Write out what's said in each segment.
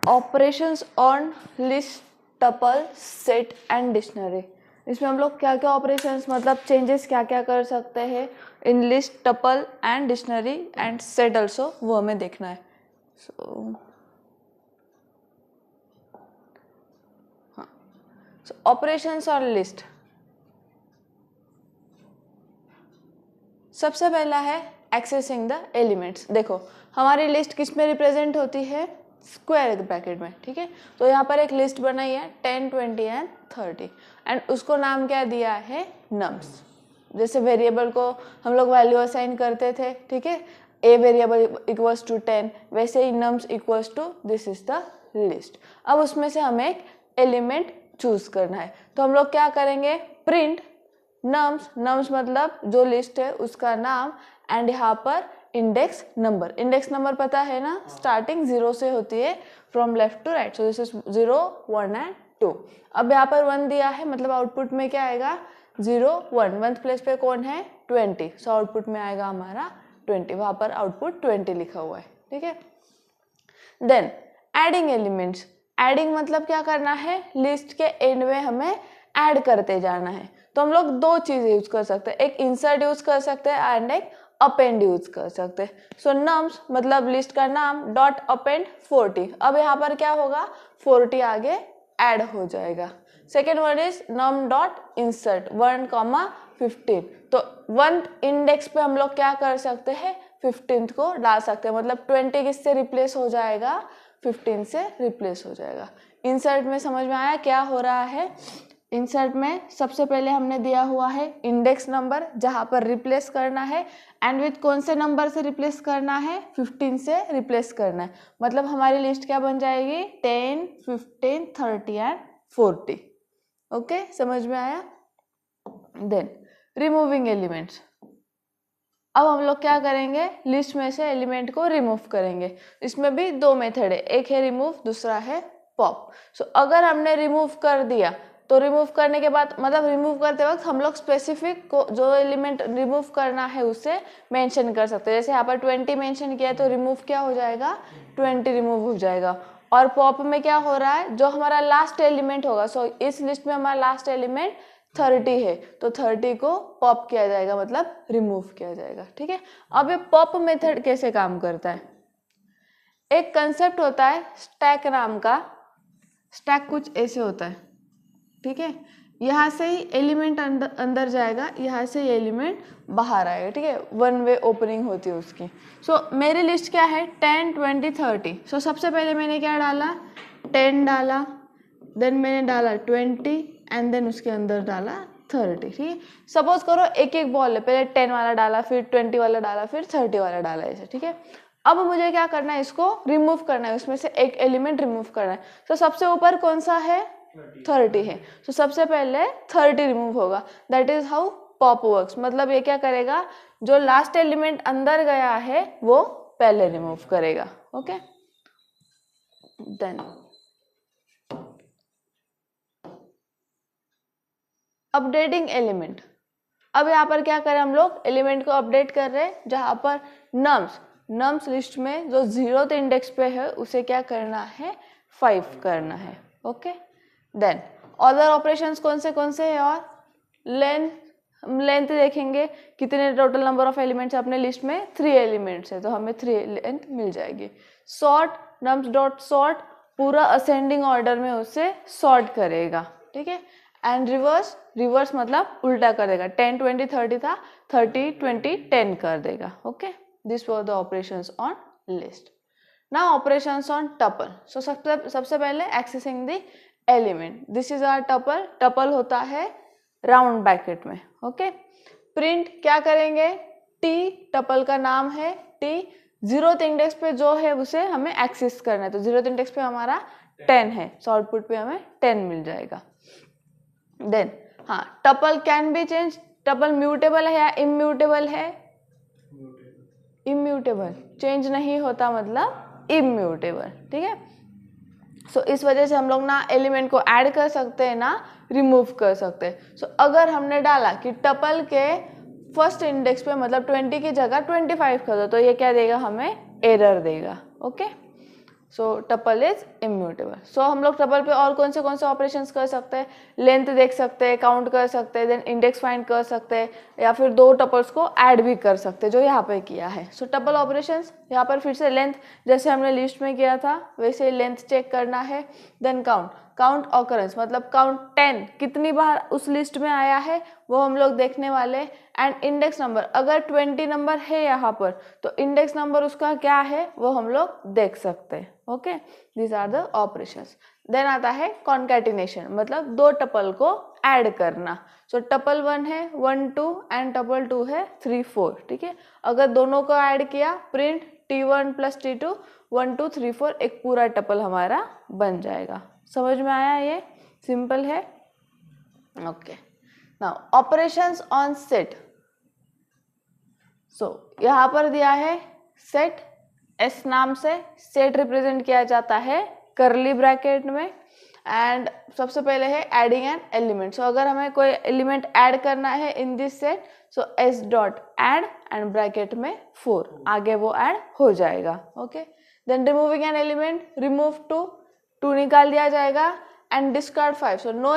Operations on list, tuple, set and dictionary. इसमें हम लोग क्या क्या ऑपरेशंस मतलब चेंजेस क्या क्या कर सकते हैं in list, tuple and dictionary and set also, वो हमें देखना है। सो हाँ, सो ऑपरेशंस ऑन लिस्ट। सबसे पहला है एक्सेसिंग द एलिमेंट्स। देखो हमारी लिस्ट किस में रिप्रेजेंट होती है, स्क्वायर ब्रैकेट में, ठीक है। तो यहाँ पर एक लिस्ट बनाई है 10, 20 एंड 30 एंड उसको नाम क्या दिया है, नम्स। जैसे वेरिएबल को हम लोग वैल्यू असाइन करते थे, ठीक है, ए वेरिएबल इक्वल्स टू 10, वैसे ही nums equals to this is the list. अब उसमें से हमें एक एलिमेंट चूज करना है, तो हम लोग क्या करेंगे, प्रिंट नम्स, नम्स मतलब जो लिस्ट है उसका नाम, एंड यहाँ पर इंडेक्स नंबर। इंडेक्स नंबर पता है ना, स्टार्टिंग 0 से होती है from left to right, so this is 0, 1 and 2। अब यहाँ पर 1 दिया है, मतलब आउटपुट में क्या आएगा, 0, 1, 1th प्लेस पे कौन है, 20, सो आउटपुट में आएगा हमारा 20, वहाँ पर आउटपुट 20 लिखा हुआ है, ठीक है। Then adding elements. एडिंग मतलब क्या करना है, लिस्ट के एंड में हमें ऐड करते जाना है। तो हम लोग दो चीज यूज कर सकते हैं, एक इंसर्ट यूज कर सकते हैं एंड एक अपेंड यूज कर सकते हैं। सो नम्स मतलब लिस्ट का नाम डॉट अपेंड 40। अब यहाँ पर क्या होगा, 40 आगे ऐड हो जाएगा। Second word is num dot insert 1,15। तो 1th इंडेक्स पे हम लोग क्या कर सकते हैं, 15th को डाल सकते हैं, मतलब 20 किससे रिप्लेस हो जाएगा, 15 से रिप्लेस हो जाएगा। इंसर्ट में समझ में आया क्या हो रहा है। इंसर्ट में सबसे पहले हमने दिया हुआ है इंडेक्स नंबर जहां पर रिप्लेस करना है, एंड विथ कौन से नंबर से रिप्लेस करना है, 15 से रिप्लेस करना है। मतलब हमारी लिस्ट क्या बन जाएगी, 10, 15, 30 एंड 40। ओके, समझ में आया। Then removing elements. अब हम लोग क्या करेंगे, लिस्ट में से एलिमेंट को रिमूव करेंगे। इसमें भी दो मेथड है, एक है रिमूव, दूसरा है पॉप। सो अगर हमने रिमूव कर दिया तो रिमूव करने के बाद मतलब रिमूव करते वक्त हम लोग स्पेसिफिक को जो एलिमेंट रिमूव करना है उसे मेंशन कर सकते हैं। जैसे यहाँ पर 20 मेंशन किया है तो रिमूव क्या हो जाएगा, 20 रिमूव हो जाएगा। और पॉप में क्या हो रहा है, जो हमारा लास्ट एलिमेंट होगा, सो इस लिस्ट में हमारा लास्ट एलिमेंट 30 है तो 30 को पॉप किया जाएगा, मतलब रिमूव किया जाएगा, ठीक है। अब ये पॉप मेथड कैसे काम करता है, एक कंसेप्ट होता है स्टैक नाम का। स्टैक कुछ ऐसे होता है, ठीक है, यहाँ से ही एलिमेंट अंदर जाएगा, यहाँ से ही एलिमेंट बाहर आएगा, ठीक है, 1 वे ओपनिंग होती है उसकी। सो मेरी लिस्ट क्या है, 10, 20, 30। सो सबसे पहले मैंने क्या डाला, 10 डाला, देन मैंने डाला 20 एंड देन उसके अंदर डाला 30, ठीक है। सपोज करो एक एक बॉल है, पहले 10 वाला डाला, फिर 20 वाला डाला, फिर 30 वाला डाला, ऐसे, ठीक है। अब मुझे क्या करना है, इसको रिमूव करना है, उसमें से एक एलिमेंट रिमूव करना है। तो सबसे ऊपर कौन सा है, 30 है, तो सबसे पहले 30 रिमूव होगा। That is how pop works. मतलब ये क्या करेगा, जो लास्ट एलिमेंट अंदर गया है वो पहले रिमूव करेगा, ओके। Then updating element. अब यहाँ पर क्या करें, हम लोग एलिमेंट को अपडेट कर रहे हैं, जहाँ पर नम्स लिस्ट में जो 0th इंडेक्स पे है उसे क्या करना है, 5 करना है, ओके। देन अदर ऑपरेशंस कौन से है, और लेंथ देखेंगे, कितने टोटल नंबर ऑफ एलिमेंट्स अपने लिस्ट में, 3 एलिमेंट्स है तो हमें 3 लेंथ मिल जाएगी। सॉर्ट, नम्स डॉट सॉर्ट पूरा असेंडिंग ऑर्डर में उसे सॉर्ट करेगा, ठीक है। एंड रिवर्स मतलब उल्टा कर देगा, 10, 20, 30 था, 30, 20, 10 कर देगा, okay. This was the operations on list. Now operations on tuple. So सबसे पहले accessing the element, this is our tuple. Tuple होता है राउंड ब्रैकेट में, ओके। प्रिंट क्या करेंगे, टी टपल का नाम है, टी 0th इंडेक्स पे जो है उसे हमें एक्सेस करना है, तो 0th इंडेक्स पे हमारा 10 है, सो आउटपुट पे हमें 10 मिल जाएगा। देन हाँ, tuple can be change. Tuple mutable है या इम्यूटेबल है, इम्यूटेबल, चेंज नहीं होता मतलब इम्यूटेबल, ठीक है। सो इस वजह से हम लोग ना एलिमेंट को ऐड कर सकते हैं ना रिमूव कर सकते हैं। सो अगर हमने डाला कि टपल के फर्स्ट इंडेक्स पे मतलब 20 की जगह 25 कर दो, तो ये क्या देगा, हमें एरर देगा, okay. So tuple is immutable. So हम लोग टपल पे और कौन से ऑपरेशंस कर सकते हैं, लेंथ देख सकते हैं, काउंट कर सकते हैं, देन इंडेक्स फाइंड कर सकते हैं, या फिर दो टपल्स को ऐड भी कर सकते हैं जो यहाँ पे किया है। सो टपल ऑपरेशंस यहाँ पर फिर से लेंथ जैसे हमने लिस्ट में किया था वैसे लेंथ चेक करना है। देन काउंट ऑकरेंस मतलब काउंट 10 कितनी बार उस लिस्ट में आया है वो हम लोग देखने वाले। एंड इंडेक्स नंबर अगर 20 नंबर है यहाँ पर तो इंडेक्स नंबर उसका क्या है वो हम लोग देख सकते हैं। Okay, these are the operations. Then आता है कॉन्कैटिनेशन मतलब दो टपल को ऐड करना। सो टपल 1 है 1 2 एंड टपल 2 है 3 4। ठीक है, अगर दोनों को ऐड किया प्रिंट T1 प्लस T2 1 2 3 4 एक पूरा टपल हमारा बन जाएगा। समझ में आया, ये सिंपल है। Okay, now operations on set. So यहाँ पर दिया है सेट, एस नाम से सेट रिप्रेजेंट किया जाता है करली ब्रैकेट में। एंड सबसे पहले है एडिंग एन एलिमेंट। सो अगर हमें कोई एलिमेंट ऐड करना है in this set so S dot add and bracket में 4 आगे वो ऐड हो जाएगा। Okay, then removing an element remove 2 निकाल दिया जाएगा and discard 5। So no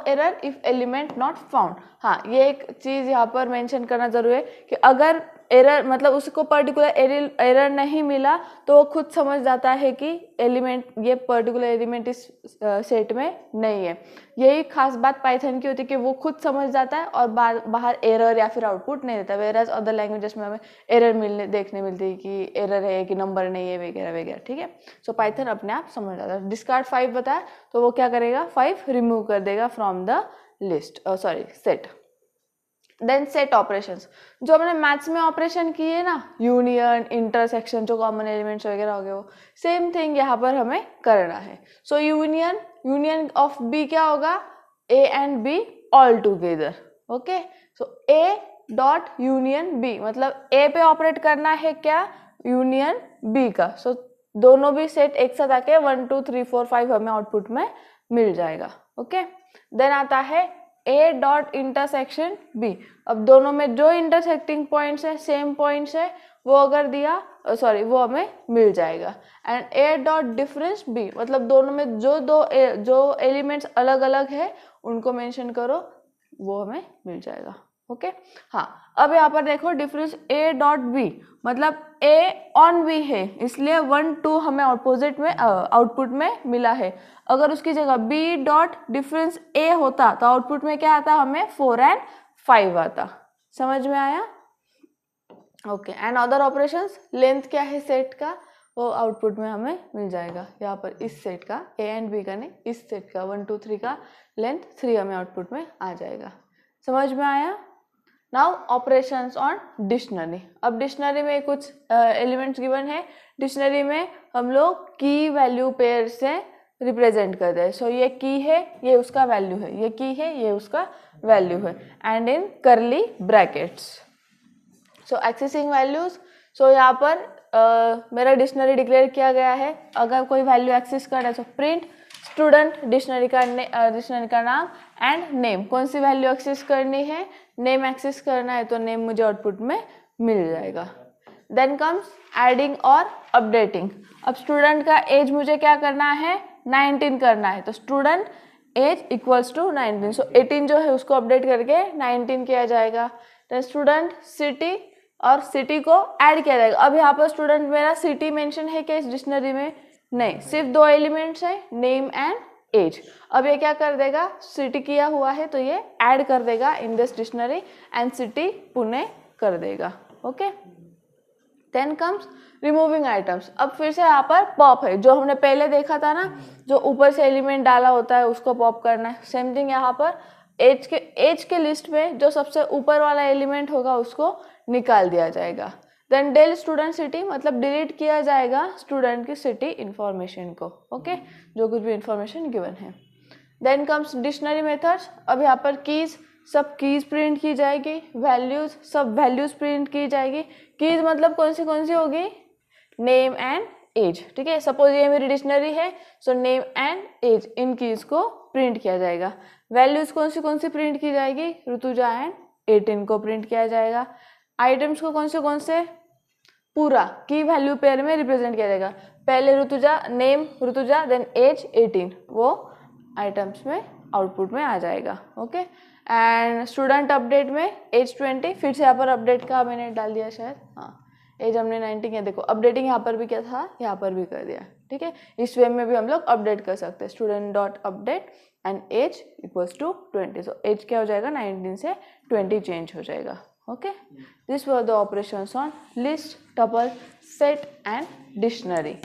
error if element not found. हाँ, ये एक चीज यहाँ पर मेंशन करना जरूरी है कि अगर एरर मतलब उसको पर्टिकुलर एरर नहीं मिला तो वो खुद समझ जाता है कि एलिमेंट ये पर्टिकुलर एलिमेंट इस सेट में नहीं है। यही खास बात पाइथन की होती है कि वो खुद समझ जाता है और बाहर एरर या फिर आउटपुट नहीं देता। वेयर एज अदर लैंग्वेजेस में हमें एरर देखने मिलती है कि एरर है कि नंबर नहीं है वगैरह वगैरह। ठीक है, सो पाइथन अपने आप समझ जाता है। डिस्कार्ड 5 बताया तो वो क्या करेगा 5 रिमूव कर देगा from the list set. Then set operations जो हमने मैथ्स में ऑपरेशन किए ना, यूनियन इंटरसेक्शन जो कॉमन एलिमेंट्स वगैरह हो गए वो सेम थिंग यहाँ पर हमें करना है। सो यूनियन ऑफ बी क्या होगा, A and B all together. Okay, so A dot union B मतलब ए पे ऑपरेट करना है क्या, यूनियन बी का। सो दोनों भी सेट एक साथ आके 1 2 3 4 5 हमें आउटपुट में मिल जाएगा। ओके, देन आता है ए डॉट इंटरसेक्शन बी। अब दोनों में जो इंटरसेक्टिंग पॉइंट्स है सेम पॉइंट्स है वो अगर दिया वो हमें मिल जाएगा। And A dot difference B मतलब दोनों में जो एलिमेंट्स अलग अलग है उनको मेंशन करो वो हमें मिल जाएगा। ओके, हाँ, अब यहाँ पर देखो डिफरेंस ए डॉट बी मतलब ए ऑन बी है इसलिए 1 2 हमें आउटपुट में मिला है। अगर उसकी जगह बी डॉट डिफरेंस ए होता तो आउटपुट में क्या आता, हमें 4 एंड 5 आता। समझ में आया? Okay, and other operations length क्या है सेट का वो आउटपुट में हमें मिल जाएगा। यहाँ पर इस सेट का ए एंड बी का नहीं, इस सेट का 1 2 3 का लेंथ 3 हमें आउटपुट में आ जाएगा। समझ में आया? Now operations on dictionary. अब डिक्शनरी में कुछ एलिमेंट्स गिवन है। डिक्शनरी में हम लोग की वैल्यू पेयर से रिप्रेजेंट करते हैं। सो ये की है ये उसका वैल्यू है, ये की है ये उसका वैल्यू है and in curly brackets. So accessing values. So यहाँ पर मेरा डिक्शनरी डिक्लेयर किया गया है। अगर कोई वैल्यू एक्सेस करना है तो प्रिंट स्टूडेंट डिक्शनरी का नाम एंड नेम। कौन सी वैल्यू एक्सेस करनी है, नेम एक्सेस करना है तो नेम मुझे आउटपुट में मिल जाएगा। देन कम्स एडिंग और अपडेटिंग। अब स्टूडेंट का एज मुझे क्या करना है, 19 करना है तो स्टूडेंट एज इक्वल्स टू 19। सो 18 जो है उसको अपडेट करके 19 किया जाएगा। देन स्टूडेंट सिटी और सिटी को ऐड किया जाएगा। अब यहाँ पर स्टूडेंट मेरा सिटी मेंशन है क्या इस डिक्शनरी में, नहीं, सिर्फ 2 एलिमेंट्स है नेम एंड एज। अब ये क्या कर देगा, सिटी किया हुआ है तो ये ऐड कर देगा in this dictionary and city Pune कर देगा। Okay, then comes removing items. अब फिर से यहाँ पर पॉप है जो हमने पहले देखा था ना, जो ऊपर से एलिमेंट डाला होता है उसको पॉप करना है। सेम थिंग यहाँ पर एज के लिस्ट में जो सबसे ऊपर वाला एलिमेंट होगा उसको निकाल दिया जाएगा। देन डेल स्टूडेंट सिटी मतलब डिलीट किया जाएगा स्टूडेंट की सिटी इंफॉर्मेशन को। ओके, जो कुछ भी इंफॉर्मेशन गिवन है। Then comes dictionary methods. अब यहाँ पर कीज, सब कीज प्रिंट की जाएगी, वैल्यूज सब वैल्यूज प्रिंट की जाएगी। कीज मतलब कौन सी होगी, नेम एंड एज। ठीक है, सपोज ये मेरी डिक्शनरी है so name and age in keys को प्रिंट किया जाएगा। वैल्यूज कौन सी प्रिंट की जाएगी, ऋतुजा एंड 18 को प्रिंट किया जाएगा। आइटम्स को कौन से पूरा की वैल्यू पेयर में रिप्रेजेंट किया जाएगा। पहले Rutuja, name Rutuja, then age 18, वो आइटम्स में आउटपुट में आ जाएगा। ओके, एंड स्टूडेंट अपडेट में एज 20, फिर से यहाँ पर अपडेट का मैंने डाल दिया शायद, हाँ एज हमने 19 किया, देखो अपडेटिंग यहाँ पर भी क्या था, यहाँ पर भी कर दिया। ठीक है, इस वे में भी हम लोग अपडेट कर सकते हैं, student dot update and age equals to 20, so age क्या हो जाएगा 19 से 20 चेंज हो जाएगा। Okay, this were the operations on list, tuple, set and dictionary.